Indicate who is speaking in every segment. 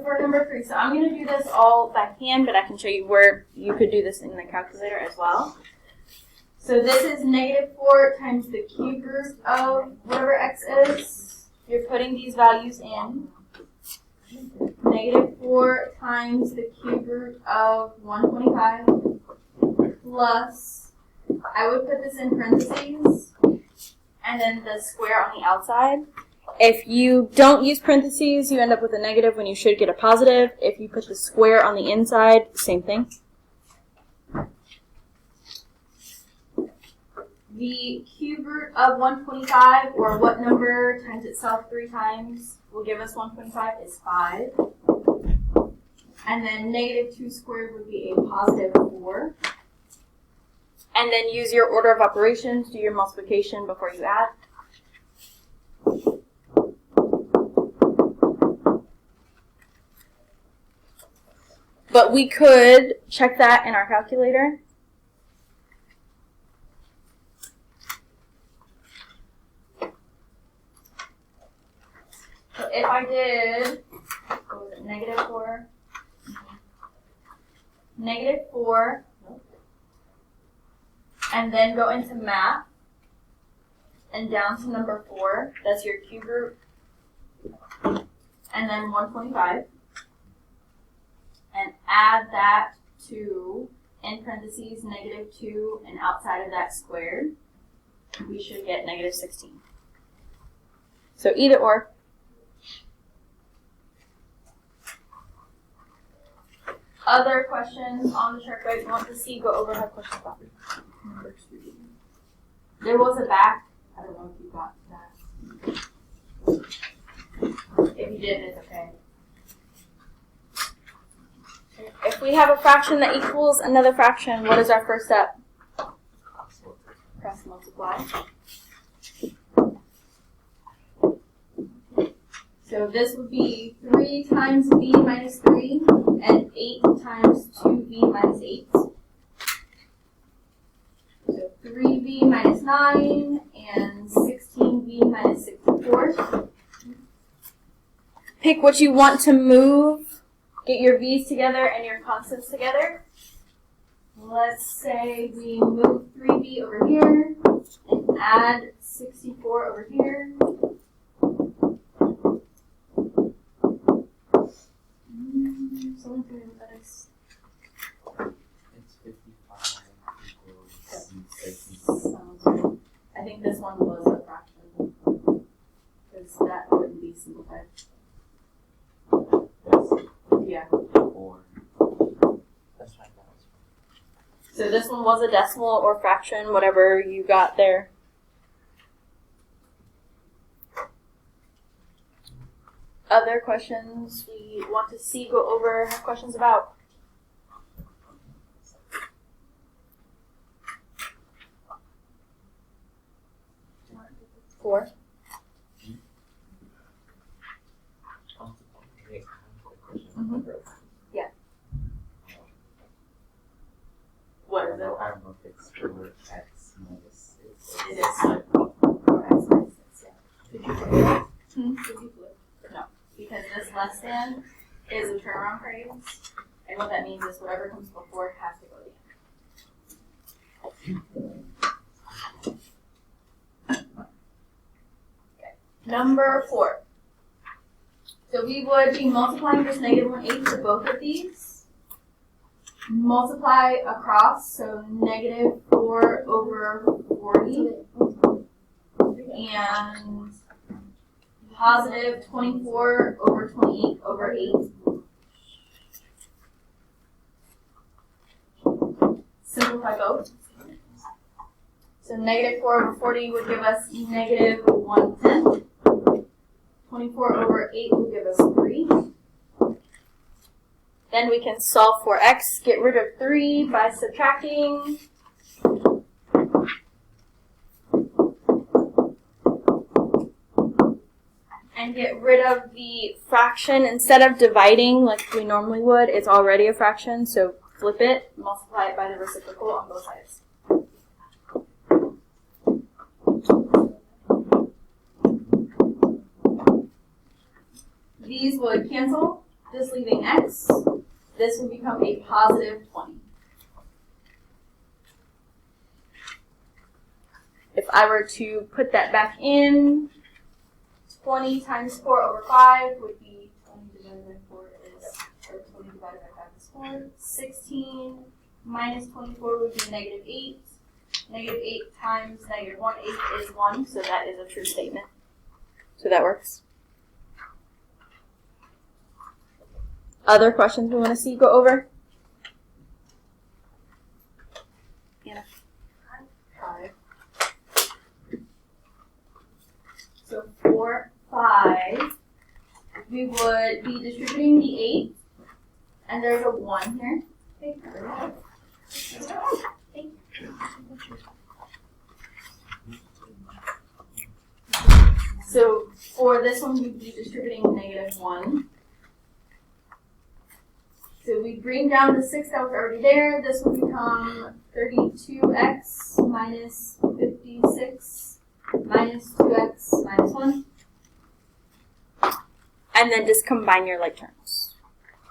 Speaker 1: for number 3, so I'm going to do this all by hand, but I can show you where you could do this in the calculator as well. So this is -4 times the cube root of whatever x is. You're putting these values in. -4 times the cube root of 125 plus, I would put this in parentheses, and then the square on the outside. If you don't use parentheses, you end up with a negative when you should get a positive. If you put the square on the inside, same thing. The cube root of 125, or what number times itself 3 times, will give us 125 is 5. And then -2 squared would be a positive 4. And then use your order of operations, do your multiplication before you add. But we could check that in our calculator. So if I did, what was it, -4? -4, and then go into math, and down to number 4, that's your cube root, and then 125. And add that to, in parentheses, -2, and outside of that squared, we should get -16. So either or. Other questions on the chart guide you want to see, go over, have questions about number 2. There was a back. I don't know if you got that. If you did, it's okay. If we have a fraction that equals another fraction, what is our first step? Cross multiply. So this would be 3 times b minus 3 and 8 times 2b minus 8. So 3b minus 9 and 16b minus 64. Pick what you want to move. Get your v's together and your constants together. Let's say we move 3b over here and add 64 over here. Someone tell me what that is.
Speaker 2: It's 55 equals 60.
Speaker 1: I think this one was a fraction, because that wouldn't be simplified. Yeah.
Speaker 2: 4. That's fine.
Speaker 1: So this one was a decimal or fraction, whatever you got there. Other questions we want to see, go over, have questions about? Four. Mm-hmm. Yeah. What is it?
Speaker 2: I don't know if it's for x minus 6.
Speaker 1: It is. Or x minus 6, yeah. Did you flip? Did you flip? No. Because this less than is a turnaround phrase. And what that means is whatever comes before it has to go to the end. Okay. Number 4. So we would be multiplying this -1/8 to both of these. Multiply across, so -4 over 40. And positive 24 over 28 over 8. Simplify both. So -4 over 40 would give us -1/10. 24 over 8 will give us 3. Then we can solve for x, get rid of 3 by subtracting. And get rid of the fraction. Instead of dividing like we normally would, it's already a fraction, so flip it, multiply it by the reciprocal on both sides. These would cancel. this leaving x, this will become a positive 20. If I were to put that back in, 20 times 4 over 5 would be 20 divided by 4 is, or 20 divided by 5 is 4. 16 minus 24 would be negative 8. Negative 8 times negative 1, 8 is 1, so that is a true statement. So that works. Other questions we want to see go over? Anna? 5. So for 5, we would be distributing the 8, and there's a 1 here. Okay. So for this one, we'd be distributing negative 1. So we bring down the 6 that was already there. This will become 32x minus 56 minus 2x minus 1. And then just combine your like terms.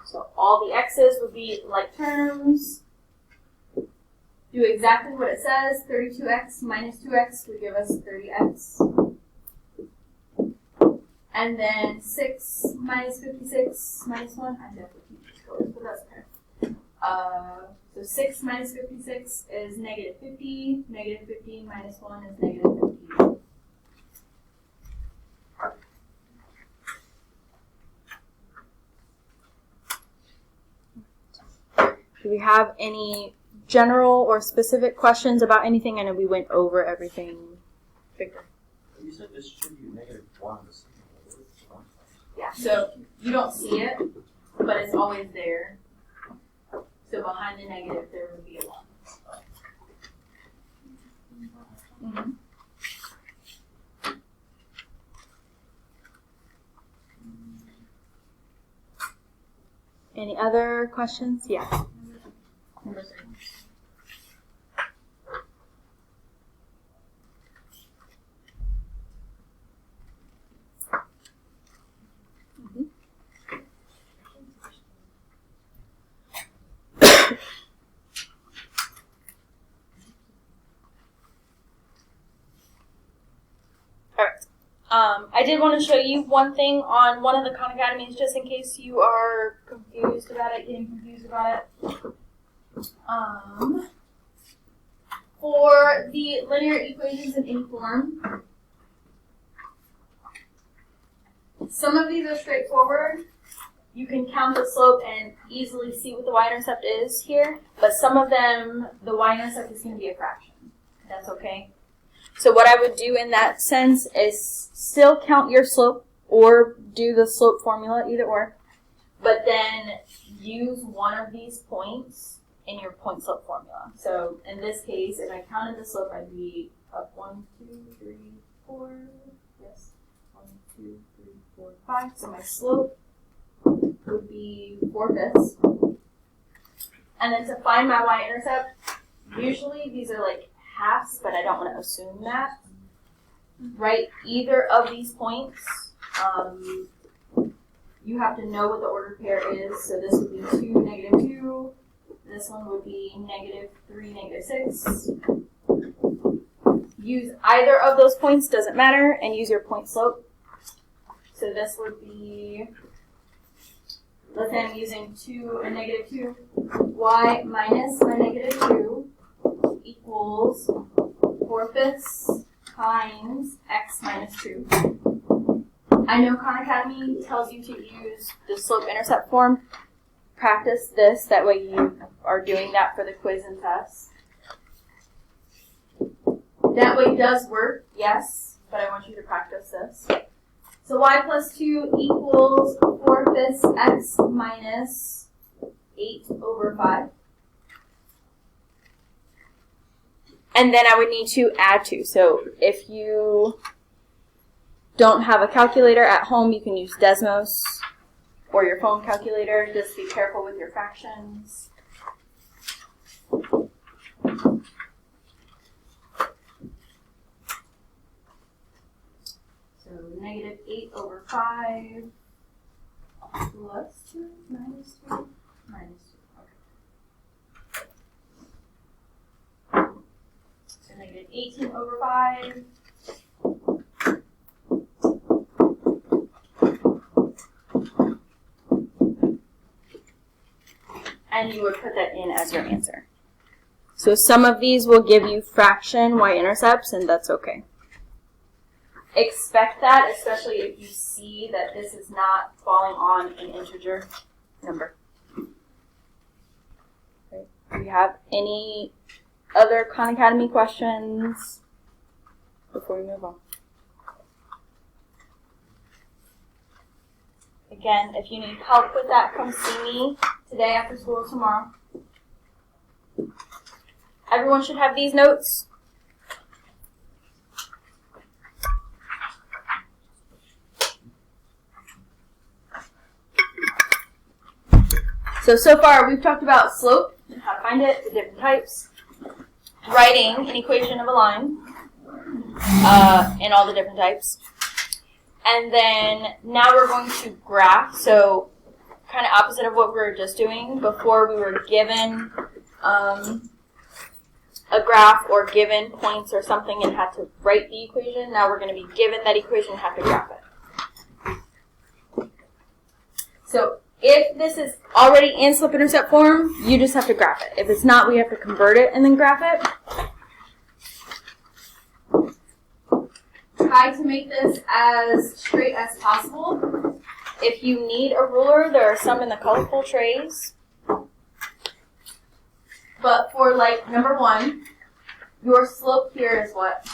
Speaker 1: So all the x's would be like terms. Do exactly what it says. 32x minus 2x would give us 30x. And then 6 minus 56 minus 1. I definitely can't just go but that's okay. So 6 minus 56 is negative 50. Negative 50 minus 1 is negative 50. Do we have any general or specific questions about anything? I know we went over everything. Victor?
Speaker 3: You said distribute negative 1.
Speaker 1: Yeah, so you don't see it, but it's always there. So behind the negative, there would be a 1. Mm-hmm. Any other questions? Yeah. Number 3. I did want to show you one thing on one of the Khan Academies, just in case you are confused about it, getting confused about it. For the linear equations in any form, some of these are straightforward. You can count the slope and easily see what the y-intercept is here, but some of them, the y-intercept is going to be a fraction. That's okay. So what I would do in that sense is still count your slope or do the slope formula, either or, but then use one of these points in your point slope formula. So in this case, if I counted the slope, I'd be up 1, 2, 3, 4, yes, 1, 2, 3, 4, 5. So my slope would be 4/5. And then to find my y-intercept, usually these are like halves, but I don't want to assume that. Write either of these points. You have to know what the ordered pair is. So this would be 2, negative 2. This one would be negative 3, negative 6. Use either of those points, doesn't matter, and use your point slope. So this would be, let's say I'm using 2 and negative 2. Y minus my negative 2 equals 4/5 times x minus 2. I know Khan Academy tells you to use the slope-intercept form. Practice this, that way you are doing that for the quiz and test. That way does work, yes, but I want you to practice this. So y plus 2 equals 4/5 x minus 8/5. And then I would need to add 2. So if you don't have a calculator at home, you can use Desmos or your phone calculator. Just be careful with your fractions. So negative 8/5 plus 2 minus 2 minus 2. Okay. So negative 18 over 5. And you would put that in as your answer. So some of these will give you fraction y-intercepts, and that's okay. Expect that, especially if you see that this is not falling on an integer number. Okay. Do we have any other Khan Academy questions before we move on? Again, if you need help with that, come see me today after school or tomorrow. Everyone should have these notes. So far we've talked about slope and how to find it, the different types, writing an equation of a line, and all the different types. And then now we're going to graph, so kind of opposite of what we were just doing. Before we were given a graph or given points or something and had to write the equation. Now we're going to be given that equation and have to graph it. So if this is already in slope-intercept form, you just have to graph it. If it's not, we have to convert it and then graph it. Try to make this as straight as possible. If you need a ruler, there are some in the colorful trays. But for like number 1, your slope here is what?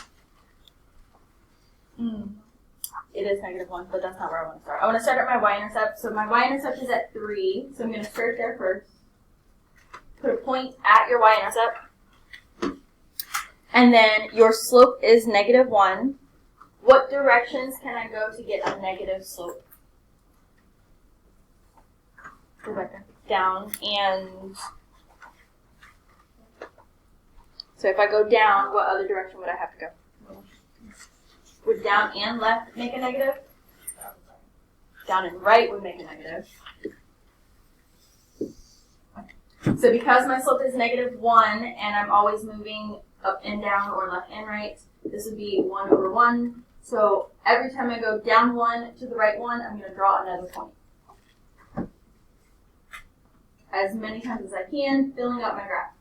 Speaker 1: It is -1, but that's not where I want to start. I want to start at my y-intercept. So my y-intercept is at 3, so I'm going to start there first. Put a point at your y-intercept. And then your slope is -1. What directions can I go to get a negative slope? Go back down and... So if I go down, what other direction would I have to go? Would down and left make a negative? Down and right would make a negative. So because my slope is -1 and I'm always moving up and down or left and right, this would be 1 over 1. So every time I go down 1 to the right 1, I'm going to draw another point. As many times as I can, filling up my graph.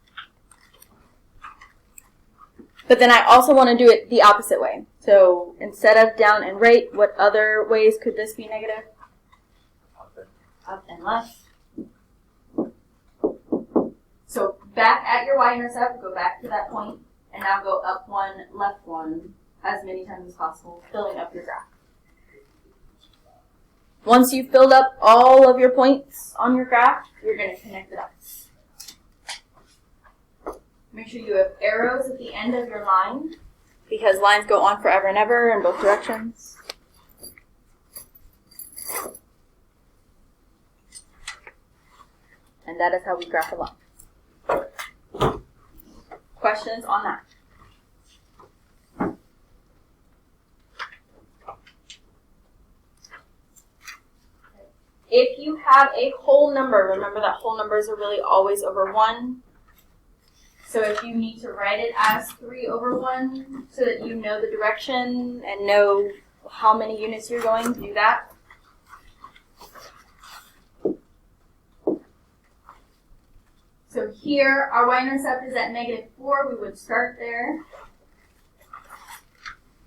Speaker 1: But then I also want to do it the opposite way. So instead of down and right, what other ways could this be negative? Up and left. So back at your y-intercept, go back to that point, and now go up 1, left 1, as many times as possible, filling up your graph. Once you've filled up all of your points on your graph, you're going to connect it up. Make sure you have arrows at the end of your line, because lines go on forever and ever in both directions. And that is how we graph a line. Questions on that? If you have a whole number, remember that whole numbers are really always over 1. So if you need to write it as 3 over 1 so that you know the direction and know how many units you're going, do that. So here, our y-intercept is at -4. We would start there.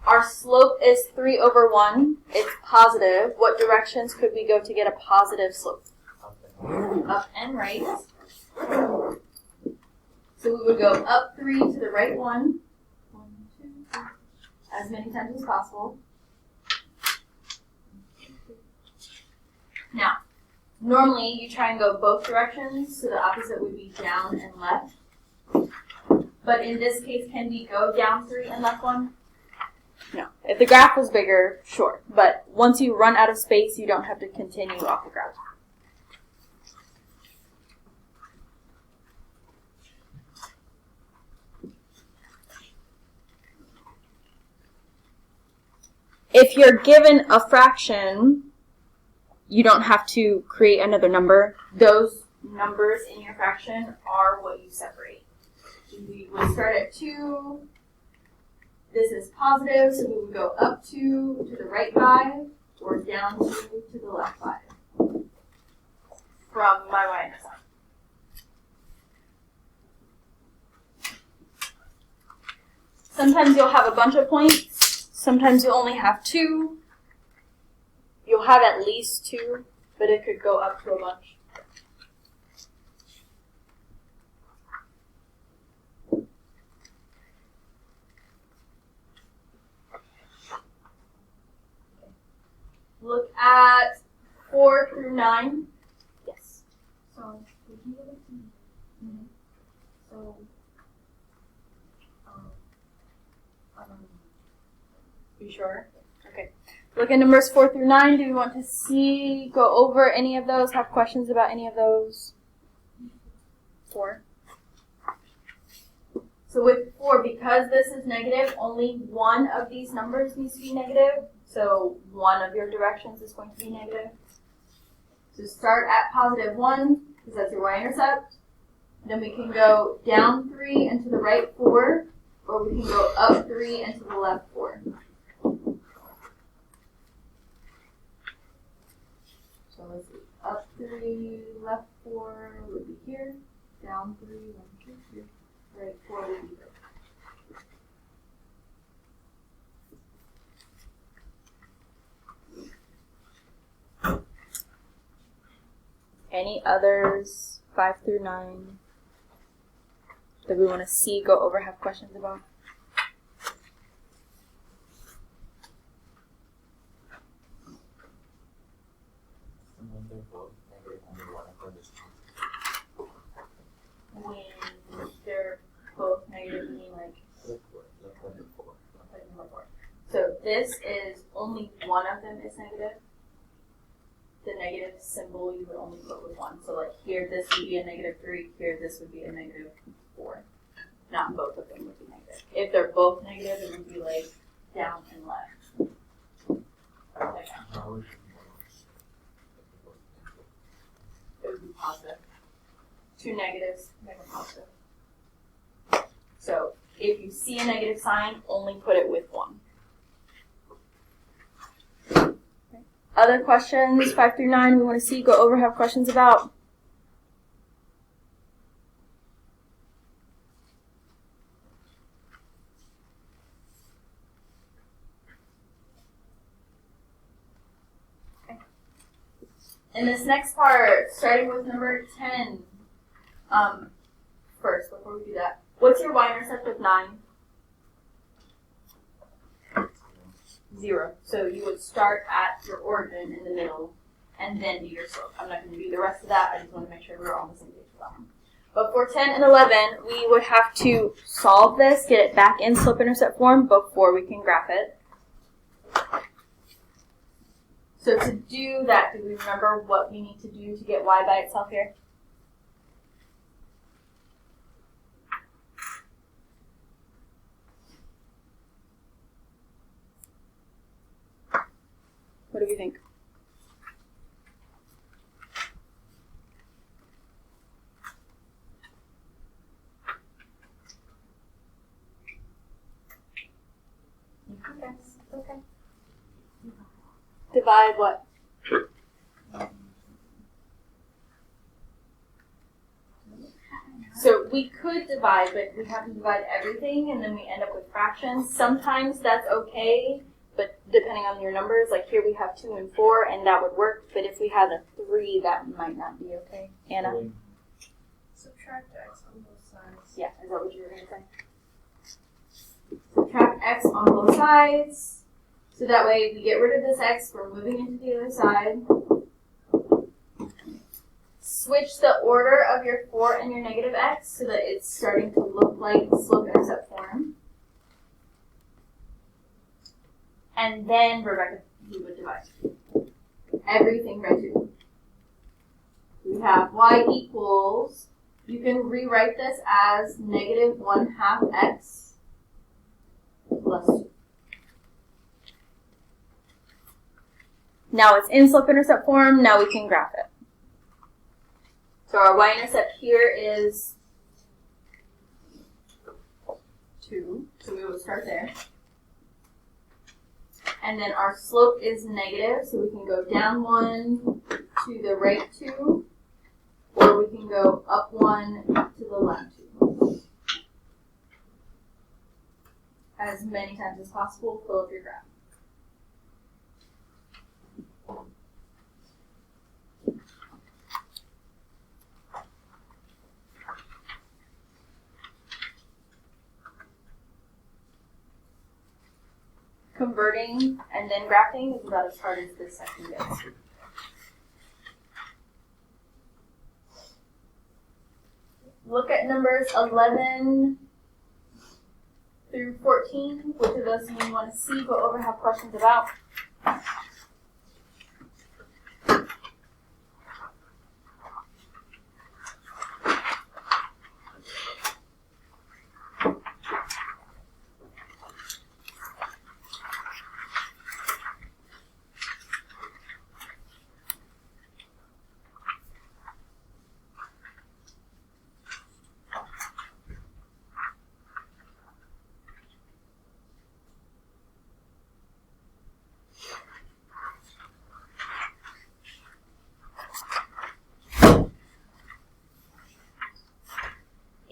Speaker 1: Our slope is 3 over 1. It's positive. What directions could we go to get a positive slope? Up and right. So we would go up 3 to the right 1. 1, 2, 3. As many times as possible. Now, normally you try and go both directions, so the opposite would be down and left. But in this case, can we go down 3 and left 1? No. If the graph was bigger, sure. But once you run out of space, you don't have to continue off the graph. If you're given a fraction, you don't have to create another number. Those numbers in your fraction are what you separate. We would start at 2. This is positive, so we would go up 2 to the right 5, or down 2 to the left 5 from my y-intercept. Sometimes you'll have a bunch of points. Sometimes you'll only have 2. You'll have at least 2, but it could go up to a bunch. Look at 4 through 9. Yes.
Speaker 4: So, would you give it to me?
Speaker 1: Mm-hmm.
Speaker 4: So,
Speaker 1: You sure? Okay. Look at numbers 4 through 9. Do you want to go over any of those? Have questions about any of those? 4. So with 4, because this is negative, only one of these numbers needs to be negative. So one of your directions is going to be negative. So start at positive 1, because that's your y-intercept. Then we can go down 3 and to the right 4, or we can go up 3 and to the left 4. So let's see. Up 3, left 4 would be here. Down 3, 1, 2, 3. Right 4 would be here. Any others, 5 through 9, that we want to see, go over, have questions about?
Speaker 2: When they're both negative, only one of them is positive.
Speaker 1: When they're both negative, you mean like?
Speaker 2: Look at 4.
Speaker 1: Like number 4. So this is only one of them is negative. The negative symbol you would only put with one. So like here this would be a negative 3, here this would be a negative 4. Not both of them would be negative. If they're both negative, it would be like down and left. Like that. It would be positive. 2 negatives, make a positive. So if you see a negative sign, only put it with 1. Other questions, 5 through 9, we want to see, go over, have questions about? Okay. In this next part, starting with number 10, first, before we do that, what's your y-intercept of 9? 0. So you would start at your origin in the middle and then do your slope. I'm not going to do the rest of that. I just want to make sure we're on the same page with that one. But for 10 and 11, we would have to solve this, get it back in slope-intercept form before we can graph it. So to do that, do we remember what we need to do to get y by itself here? What do we think? You can guess. Okay. Divide what? So we could divide, but we have to divide everything, and then we end up with fractions. Sometimes that's okay. But depending on your numbers, like here we have 2 and 4, and that would work. But if we had a 3, that might not be okay. Anna?
Speaker 4: subtract x on both sides.
Speaker 1: Yeah, is that what you were going to say? Subtract x on both sides. So that way we get rid of this x, we're moving into the other side. Switch the order of your 4 and your negative x so that it's starting to look like slope-intercept form. And then, Rebecca, you would divide everything by 2. We have y equals, you can rewrite this as negative 1/2 x plus 2. Now it's in slope-intercept form. Now we can graph it. So our y-intercept here is 2. So we will start there. And then our slope is negative, so we can go down 1 to the right 2, or we can go up 1 to the left 2. As many times as possible, fill up your graph. Converting and then graphing is about as hard as this section gets. Look at numbers 11 through 14. Which of those you want to see, go over, have questions about?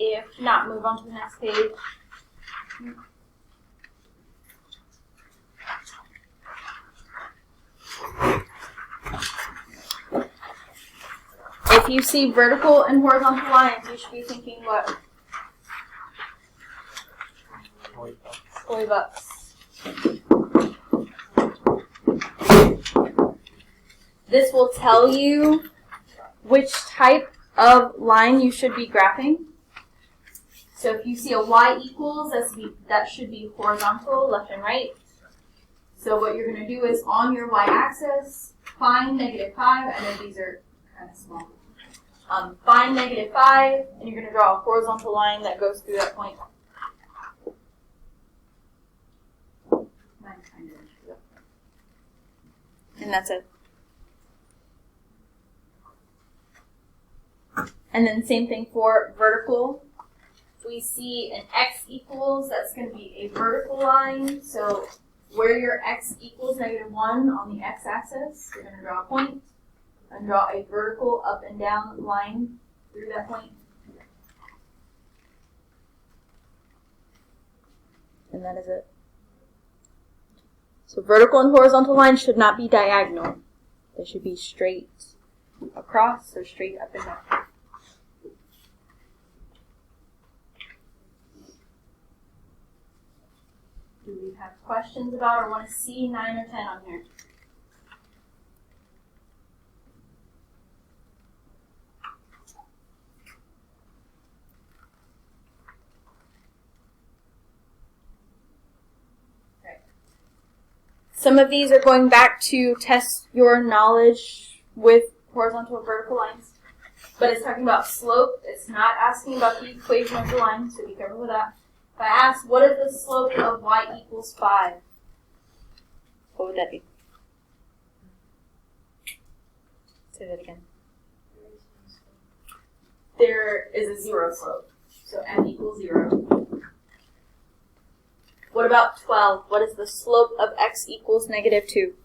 Speaker 1: If not, move on to the next page. If you see vertical and horizontal lines, you should be thinking what? Toy bucks. This will tell you which type of line you should be graphing. So if you see a y equals, that should be horizontal, left and right. So what you're going to do is on your y-axis, find -5, I know these are kind of small. Find -5, and you're going to draw a horizontal line that goes through that point. And that's it. And then same thing for vertical. We see an x equals, that's going to be a vertical line. So where your x equals -1 on the x-axis, you're going to draw a point and draw a vertical up and down line through that point. And that is it. So vertical and horizontal lines should not be diagonal. They should be straight across or straight up and down. Do we have questions about or want to see 9 or 10 on here? Okay. Some of these are going back to test your knowledge with horizontal and vertical lines. But it's talking about slope. It's not asking about the equation of the line, so be careful with that. If I ask, what is the slope of y equals 5? What would that be? Say that again. There is a 0 slope, so m equals 0. What about 12? What is the slope of x equals -2?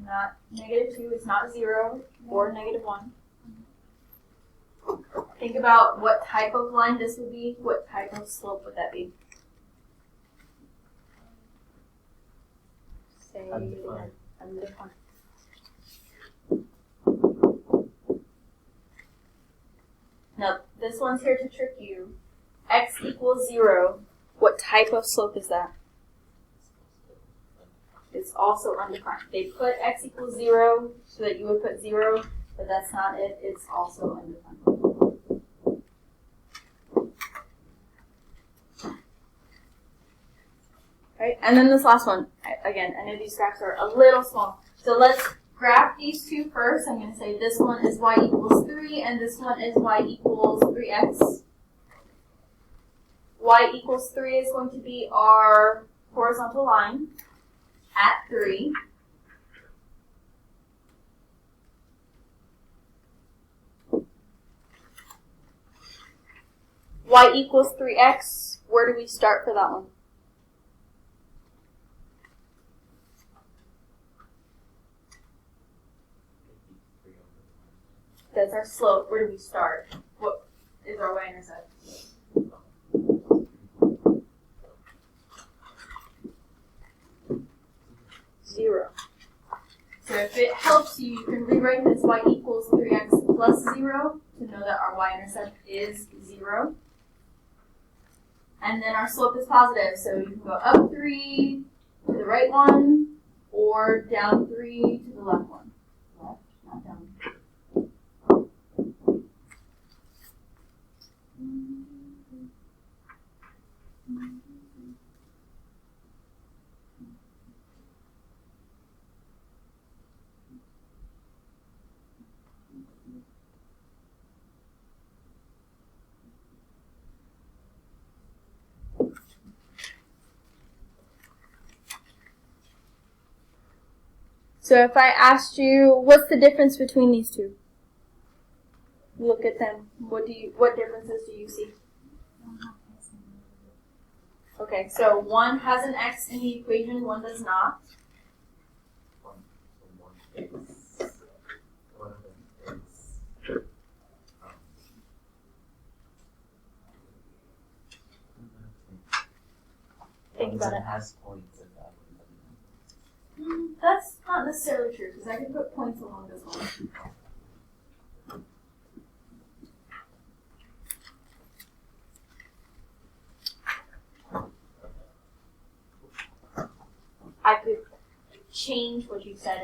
Speaker 1: Not -2, it's not 0 or -1. Think about what type of line this would be. What type of slope would that be? Say
Speaker 2: Undefined.
Speaker 1: Undefined. Now, this one's here to trick you. X equals 0. What type of slope is that? It's also undefined. They put x equals 0 so that you would put 0, but that's not it. It's also undefined. Right, and then this last one. Again, I know these graphs are a little small. So let's graph these two first. I'm going to say this one is y equals 3, and this one is y equals 3x. y equals 3 is going to be our horizontal line at 3. Y equals 3x, where do we start for that one? That's our slope. Where do we start? What is our y-intercept? 0. So if it helps you, you can rewrite this y equals 3x plus 0 to know that our y-intercept is 0. And then our slope is positive, so you can go up 3 to the right one, or down 3 to the left one. Left, not down. So if I asked you, what's the difference between these two? Look at them. What differences do you see? Okay, so one has an x in the equation, one does not.
Speaker 2: One of them is
Speaker 1: Think about it.
Speaker 2: has points in that one.
Speaker 1: That's not necessarily true, because I can put points along this one. I could change what you said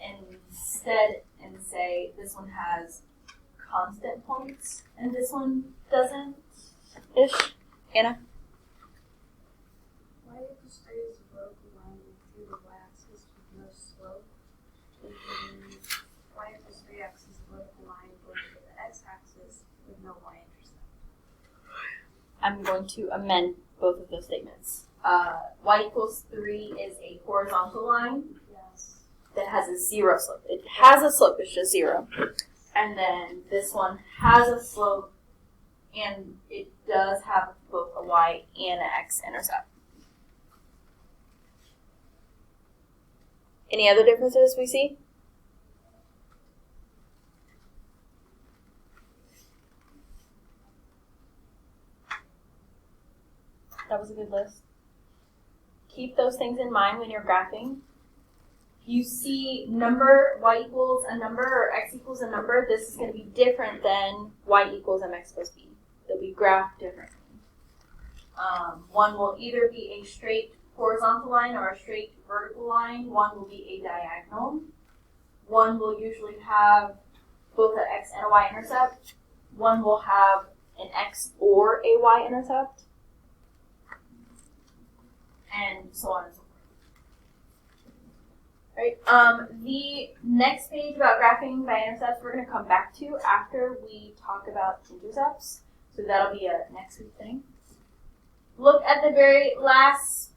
Speaker 1: and say this one has constant points and this one doesn't. Ish. Anna?
Speaker 4: Y equals 3 is a vertical line through the y-axis with no slope. And y equals 3x is a vertical line going to the x-axis with no y-intercept.
Speaker 1: I'm going to amend both of those statements. Y equals 3 is a horizontal line
Speaker 4: Yes.
Speaker 1: that has a 0 slope. It has a slope, it's just 0. And then this one has a slope, and it does have both a y and an x intercept. Any other differences we see? That was a good list. Keep those things in mind when you're graphing. If you see number, y equals a number, or x equals a number, this is going to be different than y equals mx plus b. They'll be graphed differently. One will either be a straight horizontal line or a straight vertical line. One will be a diagonal. One will usually have both an x and a y intercept. One will have an x or a y intercept. And so on and so forth. Right. The next page about graphing by intercepts we're going to come back to after we talk about intercepts. So that'll be a next week thing. Look at the very last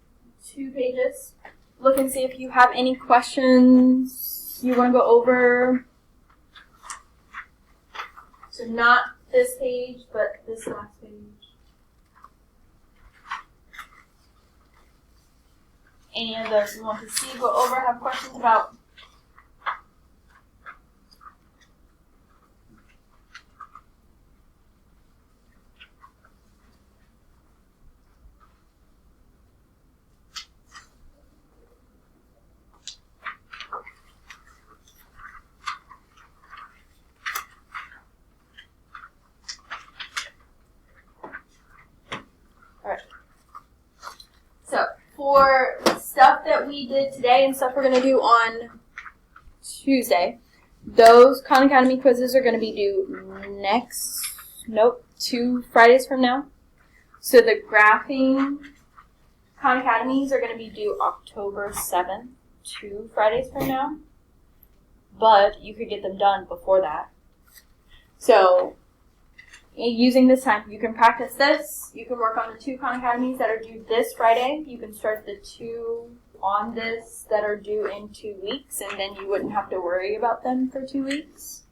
Speaker 1: 2 pages. Look and see if you have any questions you want to go over. So not this page, but this last page. Any of those you want to see, go over, have questions about? Alright. So, for stuff that we did today and stuff we're going to do on Tuesday, those Khan Academy quizzes are going to be due 2 Fridays from now. So the graphing Khan Academies are going to be due October 7th, 2 Fridays from now. But you could get them done before that. So using this time. You can practice this. You can work on the 2 Khan Academies that are due this Friday. You can start the 2 on this that are due in 2 weeks, and then you wouldn't have to worry about them for 2 weeks.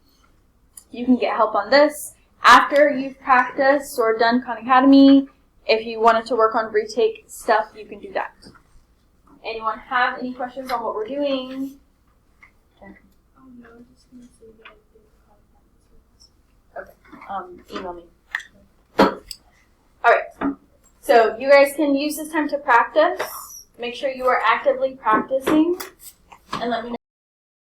Speaker 1: You can get help on this. After you've practiced or done Khan Academy, if you wanted to work on retake stuff, you can do that. Anyone have any questions on what we're doing?
Speaker 4: No, I'm just gonna say that I did
Speaker 1: Email me. Alright, so you guys can use this time to practice. Make sure you are actively practicing and let me know